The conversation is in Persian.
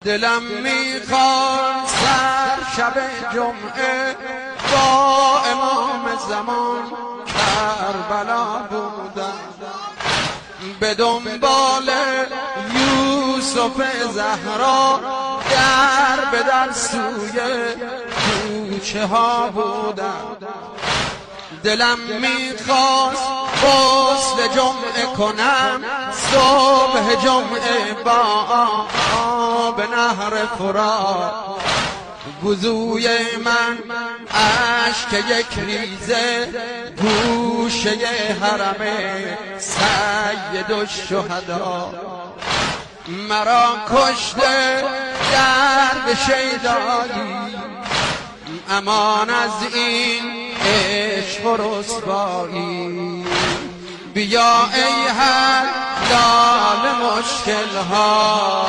دلم میخواد سر شب جمعه با امام زمان کربلا بودم، به دنبال یوسف زهرا در به در سوی کوچه ها بودم. دلم میخواست غسل جمعه کنم صبح جمعه با آب نهر فرات، وضوی من اشک یک ریزه گوشه حرم سید الشهدا، مرا کشته درد شیدایی، امان از این عشق و رسوایی. بیا ای حلال مشکل ها